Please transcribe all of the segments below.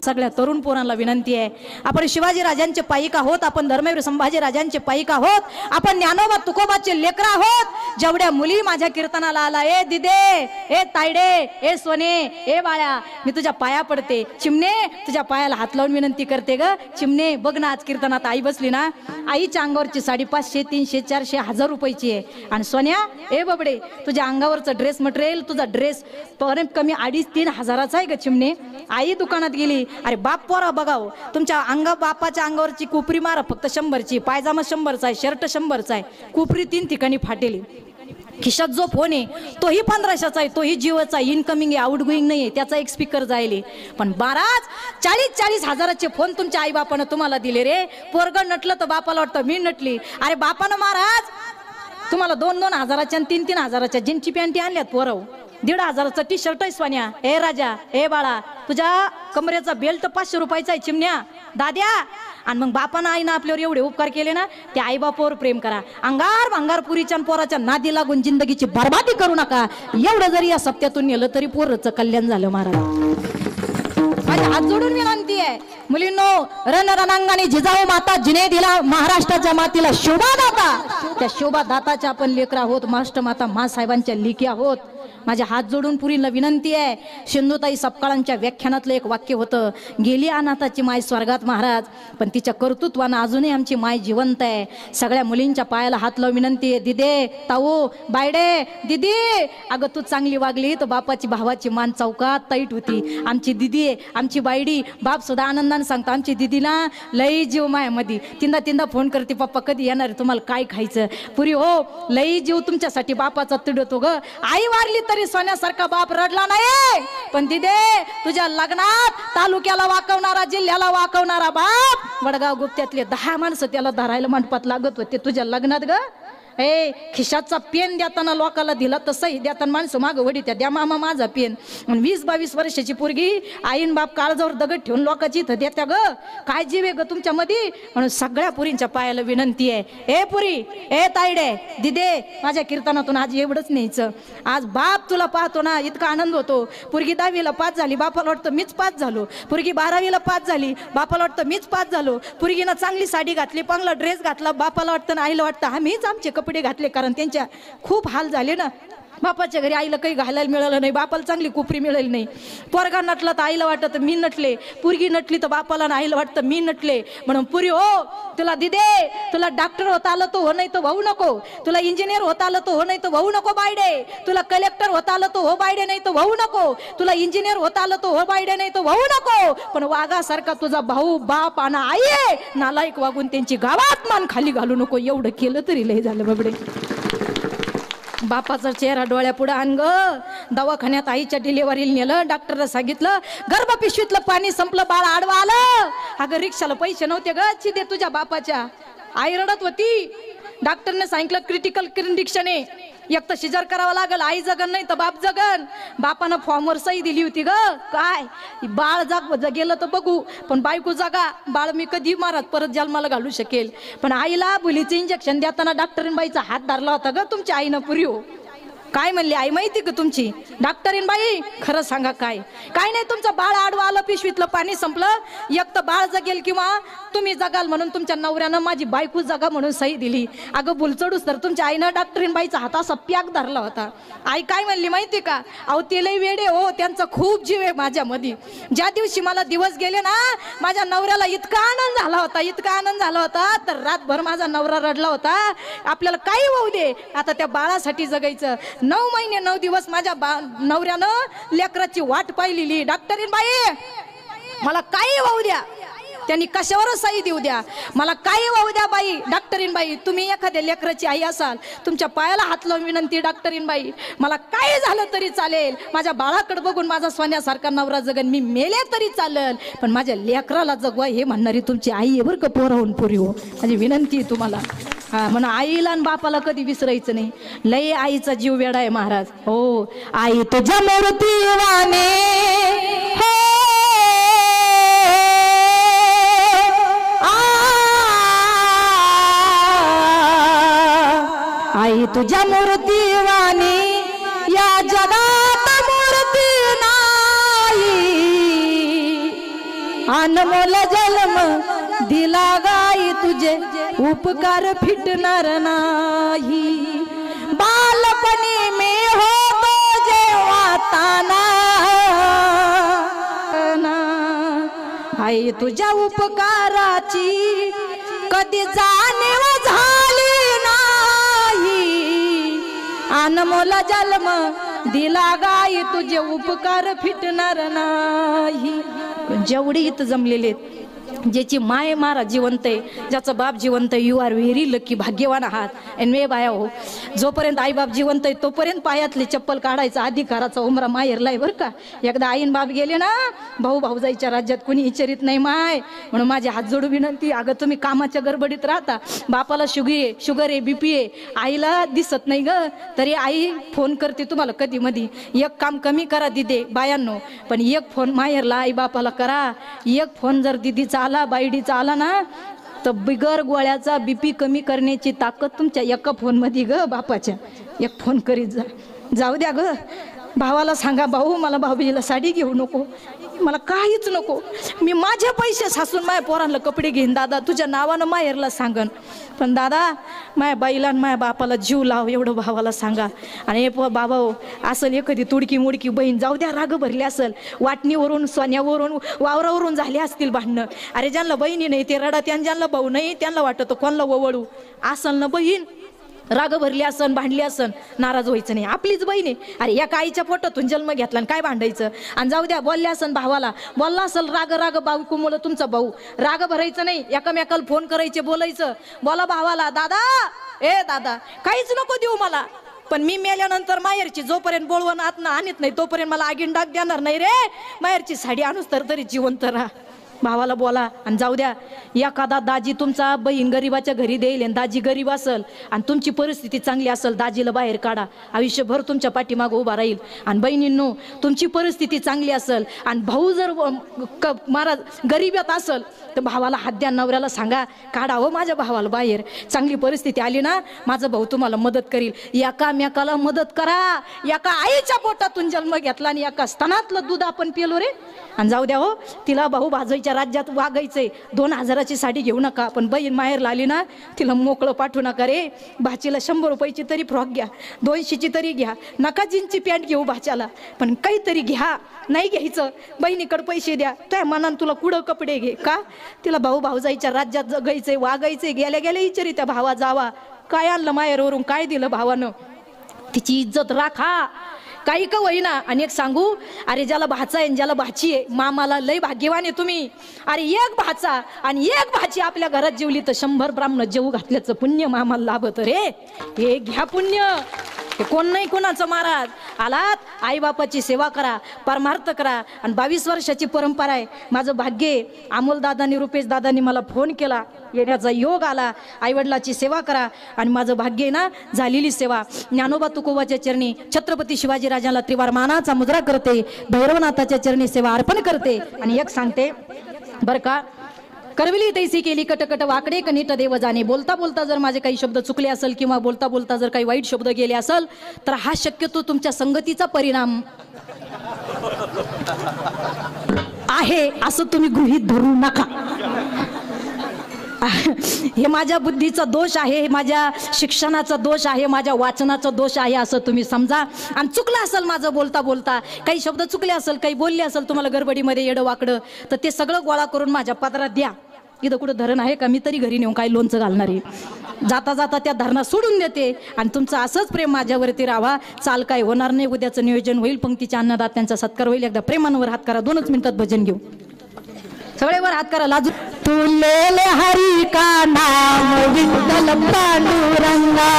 सगळ्या तरुण पोरांना विनंती आहे, आपण शिवाजी राजांचे पाईक आहोत, आपण धर्मवीर संभाजी राजांचे पाईक आहोत, आपण ज्ञानोबा तुकोबाचे लेकर आहोत. जेवढ्या मुली माझ्या कीर्तनाला आला, ए दिदे, ए तायडे, ए सोने, ए बाळा, मी तुझ्या पाया पडते. चिमणे, तुझ्या पायाला हात लावून विनंती करते ग. चिमणे बघ ना, आज कीर्तनात आई बसली ना, आईच्या अंगावरची साडी 500, 300, 400, 1000 रुपयाची आहे. आणि सोन्या, ए बबडे, तुझ्या अंगावरचं ड्रेस मटेरियल, तुझा ड्रेस परत कमी 2,5-3 हजाराचा आहे ग. चिमणे, आई दुकानात गेली, अरे बाप पोरा बघाव, तुमच्या बापाच्या अंगावरची कुपरी मारा फक्त 100ची, पायजामा 100चा आहे, शर्ट 100चा आहे, कुपरी 3 ठिकाणी फाटेली. खिशात जो फोन आहे तोही 1500चा आहे, तोही जिओचा आहे, इनकमिंग आहे, आउटगोईंग नाही आहे, त्याचा एक स्पीकर जायले. पण 40-40 हजाराचे फोन तुमच्या आई बापानं तुम्हाला दिले रे. पोरग नटलं तर बापाला वाटतं मी नटली. अरे बापानं महाराज तुम्हाला 2-2 हजाराच्या आणि 3-3 हजाराच्या जीन्सची पॅन्टी आणल्यात पोरव. 1,500 हजाराचा टी शर्ट आहे स्वान्या. ए राजा, ए बाळा, तुझ्या कमरेचा बेल्ट 500 रुपयाचा आहे. चिमण्या, दाद्या. आणि मग बापानं आईनं आपल्यावर एवढे उपकार केले ना, त्या आई बापावर प्रेम करा. अंगार भांगार पुरीच्या पोराच्या नादी लागून जिंदगीची बरबादी करू नका. एवढं जरी या सप्त्यातून नेलं तरी पोराचं कल्याण झालं महाराज. माझ्या हात जोडून विनंती आहे, मुलींनो, रणरणांगणी जिजाऊ माता जिने दिला महाराष्ट्राच्या मातीला शोभा दाता, त्या शोभा दाताच्या आपण लेकरा आहोत, महाराष्ट्र माता महासाहेबांच्या लेकी आहोत. माझ्या हात जोडून पुरीला विनंती आहे. सिंधुताई सपकाळांच्या व्याख्यानातलं एक वाक्य होतं, गेली अनाथाची माय स्वर्गात महाराज, पण तिच्या कर्तृत्वानं अजूनही आमची माय जिवंत आहे. सगळ्या मुलींच्या पायाला हात लावून विनंती आहे, दिदे, ताऊ, बायडे, दिदी, अगं तू चांगली वागली तर बापाची भावाची मान चौकात ताईट होती. आमची दिदी आहे, आमची बायडी, बाप सुद्धा आनंदाने सांगतो, आमची दिदीला लई जीव मायामध्ये. तिंदा फोन करते, पप्पा कधी येणार, तुम्हाला काय खायचं. पुरी हो, लई जीव तुमच्यासाठी बापाचा तिडतो ग. आई वारली तरी सोन्यासारखा बाप रडला नाही. पण दिदे, तुझ्या लग्नात तालुक्याला वाकवणारा, जिल्ह्याला वाकवणारा बाप, वडगाव गुप्त्यातले 10 माणसं त्याला धरायला मंडपात लागत होते तुझ्या लग्नात ग. ए, खिशाचा पेन देताना लोकाला दिला तसंही देताना माणसं मागं वडी त्या, द्या मामा माझा पेन. 20-22 वर्षाची पोरगी आईन बाप काळजावर दगड ठेवून लोकांची इथं देत्या ग. काय जीव आहे ग तुमच्या मध्ये. म्हणून सगळ्या पुरींच्या पायाला विनंती आहे, ए पुरी, ए तायडे, दिदे, माझ्या कीर्तनातून आज एवढंच न्यायचं. आज बाप तुला पाहतो ना, इतका आनंद होतो. पोरगी 10वीला पास झाली, बापाला वाटतं मीच पास झालो. पोरगी 12वीला पास झाली, बापाला वाटतं मीच पास झालो. पोरगीनं चांगली साडी घातली, चांगला ड्रेस घातला, बापाला वाटतं ना, आईला वाटतं आम्हीच आमचे कपडे घातले, कारण त्यांच्या खूप हाल झाले ना. बापाच्या घरी आईला काही घालायला मिळालं नाही, बापाला चांगली कुपरी मिळाली नाही. पोरगा नटला तर आईला वाटत मी नटले, पुरगी नटली तर बापाला आईला वाटतं मी नटले. म्हणून पुरी हो, तुला दिदे, तुला डॉक्टर होता आलं तर हो, नाही तर होऊ नको. तुला इंजिनियर होता आलं तर हो, नाही तर होऊ नको बायडे. तुला कलेक्टर होता आलं तर हो बायडे, नाही तर होऊ नको. तुला इंजिनियर होता आलं तर हो बायडे, नाही तर होऊ नको. पण वाघासारखा तुझा भाऊ, बाप आणि आई आहे, नालायक वागून त्यांची गावात मान खाली घालू नको. एवढं केलं तरी लय झालं बाबडे. बापाचा चेहरा डोळ्यापुढे आण ग. दवाखान्यात आईच्या डिलिव्हरीला नेलं, डॉक्टरला सांगितलं गर्भपिशवीतलं पाणी संपलं, बाळ आडवा आलं. अगं रिक्षाला पैसे नव्हते ग, चिदे तुझ्या बापाच्या. आई रडत होती. डॉक्टरने सांगितलं क्रिटिकल कंडिशन आहे, एक तर सिजर करावं लागल, आई जगन नाही तर बाप जगन. बापानं फॉर्मवर सही दिली होती ग. काय बाळ गेलं तर बघू, पण बायको जागा, बाळ मी कधी महाराज परत जन्माला घालू शकेल. पण आईला भुलीचं इंजेक्शन देताना डॉक्टरीन बाईचा हात धरला होता ग तुमच्या आईनं. पुरी हो, काय म्हणली आई माहिती का तुमची डॉक्टरीन बाई, खरं सांगा काय नाही. तुमचं बाळ आडवा आलं, पिशवीतलं पाणी संपलं, एक तर बाळ जगेल किंवा तुम्ही जगाल म्हणून तुमच्या नवऱ्यानं माझी बायको जगा म्हणून सही दिली. अगं बुलचडूस तर तुमच्या आईनं डॉक्टरीन बाईचा हात असा पॅक धरला होता. आई काय म्हणली माहिती का, अहो ते लई वेडे हो, त्यांचा खूप जीव आहे माझ्यामध्ये. ज्या दिवशी मला दिवस गेले ना, माझ्या नवऱ्याला इतका आनंद झाला होता, इतका आनंद झाला होता, तर रातभर माझा नवरा रडला होता. आपल्याला काही होऊ दे, आता त्या बाळासाठी जगायचं. 9 महिने 9 दिवस माझ्या नवऱ्यानं लेकराची वाट पाहिलेली. डॉक्टरीन बाई मला काही वाहू द्या, त्यांनी कशावरच सही देऊ द्या, मला काही वाहू द्या बाई. डॉक्टरीन बाई तुम्ही एखाद्या लेकराची आई असाल, तुमच्या पायाला हात लावून विनंती डॉक्टरीन बाई, मला काय झालं तरी चालेल, माझ्या बाळाकडे बघून माझा सोन्यासारखा नवरा जगन, मी मेले तरी चालेल, पण माझ्या लेकराला जगवा हे म्हणणारी तुमची आई आहे बरं का. पोराहून पोरी हो, माझी विनंती आहे तुम्हाला. हा म्हणून आईला आणि बापाला कधी विसरायचं नाही. लय आईचा जीव वेडा आहे महाराज. हो आई तुझ्या मूर्तीवाने आई तुझ्या मूर्तीवाणी या जगात मूर्ती नाही, अनमोल जन्म दिला गाई तुझे उपकार फिटणार नाही. बालपणी मी होतो जेव्हा ताना, आई तुझ्या उपकाराची कधी जाणीव झाली नाही, अनमोल जन्म दिला गाई तुझे उपकार फिटणार नाही. जेवढी इथं जमलेले ज्याची माय मारा जिवंत आहे, ज्याचा बाप जिवंत आहे, यू आर व्हेरी लकी, भाग्यवान आहात. आणि मे बाया हो, जोपर्यंत आई बाप जिवंत आहे तोपर्यंत पायातली चप्पल काढायचा अधिकाराचा उमरा माहेरला आहे बरं का. एकदा आईन बाप गेले ना, भाऊ भाऊजाईच्या राज्यात कुणी विचारित नाही माय. म्हणून माझी हात जोडू विनंती, अगं तुम्ही कामाच्या गडबडीत राहता, बापाला शुगर आहे बीपी आहे, आईला दिसत नाही ग, तरी आई फोन करते तुम्हाला कधी मधी. एक काम कमी करा दिदे बायांनो, पण एक फोन माहेरला आई बापाला करा. एक फोन जर दिदीचा आला बायडीचा आला ना, तर बिगर गोळ्याचा बीपी कमी करण्याची ताकद तुमच्या एका फोन मध्ये ग बापाच्या. एक फोन करीत जाऊ द्या ग. भावाला सांगा, भाऊ मला भाऊबीजीला साडी घेऊ नको, मला काहीच नको, मी माझे पैसे सासून माझ्या पोरांना कपडे घेईन दादा, तुझ्या नावानं माहेरला सांगन, पण दादा माझ्या बाईला आणि माझ्या बापाला जीव लाव एवढं भावाला सांगा. आणि हे बाबा हो, असेल एखादी तुडकी मुडकी बहीण, जाऊ द्या राग भरली असेल, वाटणीवरून सोन्यावरून वावरावरून झाले असतील भांडणं. अरे ज्यांना बहिणी नाही ते रडा, ज्यांना भाऊ नाही त्यांना वाटतं कोणाला ववळू. असल ना बहीण, राग भरली असन, भांडली असन, नाराज व्हायचं नाही, आपलीच बहीण आहे. अरे या आईच्या पोटातून जन्म घेतला आणि काय भांडायचं. आणि जाऊ द्या बोलले असन भावाला, बोलला असेल राग बायको मुलं तुमचा भाऊ, राग भरायचं नाही, एकामेकाला फोन करायचे, बोलायचं. बोला भावाला, दादा ए दादा काहीच नको देऊ मला, पण मी मेल्यानंतर माहेरची जोपर्यंत बोलवण आतनं आणत नाही तोपर्यंत मला आगीन डाग देणार नाही रे, माहेरची साडी आणूस तर तरी जिवंत राहा. भावाला बोला. आणि जाऊ द्या एखादा दाजी तुमचा बहीण गरीबाच्या घरी देईल आणि दाजी गरीब असेल आणि तुमची परिस्थिती चांगली असेल, दाजीला बाहेर काढा, आयुष्यभर तुमच्या पाठीमागं उभा राहील. आणि बहिणींनो तुमची परिस्थिती चांगली असेल आणि भाऊ जर महाराज गरीबात असेल तर भावाला हात द्या, नवऱ्याला सांगा काढा हो माझ्या भावाला बाहेर, चांगली परिस्थिती आली ना माझा भाऊ तुम्हाला मदत करील. एकामेकाला मदत करा. एका आईच्या पोटातून जन्म घेतला आणि एका स्तनातलं दूध आपण पिलो रे. आणि जाऊ द्या हो, तिला भाऊ भाजाईच्या राज्यात वागायचंय, 2000ची साडी घेऊ नका, पण बहीण माहेरला आली ना तिला मोकळं पाठवू नका रे. भाचीला 100 रुपयाची तरी फ्रॉक घ्या, 200ची तरी घ्या, नका जीन्सची पॅन्ट घेऊ भाच्याला, पण काहीतरी घ्या. नाही घ्यायचं बहिणीकडे पैसे द्या, त्या मनान तुला कुठं कपडे घे का, तिला भाऊ भाऊजाईच्या राज्यात जगायचंय, वागायचंय. गेल्या गेल्या विचारी त्या भावा जावा, काय आणलं माहेरवरून, काय दिलं भावानं, तिची इज्जत राखा. काही का होईना. आणि एक सांगू, अरे ज्याला भाचा आहे ज्याला भाची आहे, मामाला लय भाग्यवान आहे तुम्ही. अरे एक भाचा आणि एक भाची आपल्या घरात जेवली तर 100 ब्राह्मण जेवू घातल्याचं पुण्य मामाला लाभत रे. हे घ्या पुण्य. हे कोण नाही कोणाचं महाराज. आलात आई बापाची सेवा करा, परमार्थ करा. आणि 22 वर्षाची परंपरा आहे. माझं भाग्य आहे, अमोल दादांनी रुपेश दादांनी मला फोन केला, येण्याचा योग आला. आईवडिलाची सेवा करा. आणि माझं भाग्य आहे ना झालेली सेवा. ज्ञानोबा तुकोबाच्या चरणी छत्रपती शिवाजी राजांना त्रिवार मानाचा मुद्रा करते, भैरवनाथाच्या चरणी सेवा अर्पण करते. आणि एक सांगते बरं का, करविली तैसी केली कटकट वाकडे कनिट देव जाणे. बोलता बोलता जर माझे काही शब्द चुकले असेल किंवा बोलता बोलता जर काही वाईट शब्द गेले असेल तर हा शक्यतो तुमच्या संगतीचा परिणाम आहे असं तुम्ही गृहीत धरू नका. हे माझ्या बुद्धीचा दोष आहे, हे माझ्या शिक्षणाचा दोष आहे, माझ्या वाचनाचा दोष आहे असं तुम्ही समजा. आणि चुकलं असेल माझं बोलता बोलता, काही शब्द चुकले असेल, काही बोलले असेल तुम्हाला गडबडीमध्ये येडं वाकडं, तर ते सगळं गोळा करून माझ्या पदरात द्या. इथं कुठं धरण आहे का? मी तरी घरी नेऊन काय लोणचं घालणार आहे? जाता जाता त्या धरणात सोडून देते आणि तुमचं असंच प्रेम माझ्यावरती राहा. चाल काय होणार नाही, उद्याचं नियोजन होईल, पंक्तीच्या अन्नदात्यांचा सत्कार होईल. एकदा प्रेमांवर हात करा, 2च मिनिटात भजन घेऊ. सगळेवर हात करा. लाजू तुले हरी का नाम विठ्ठल पांडुरंगा,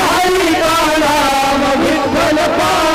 हरी का नाम विठ्ठल पांडुरंगा.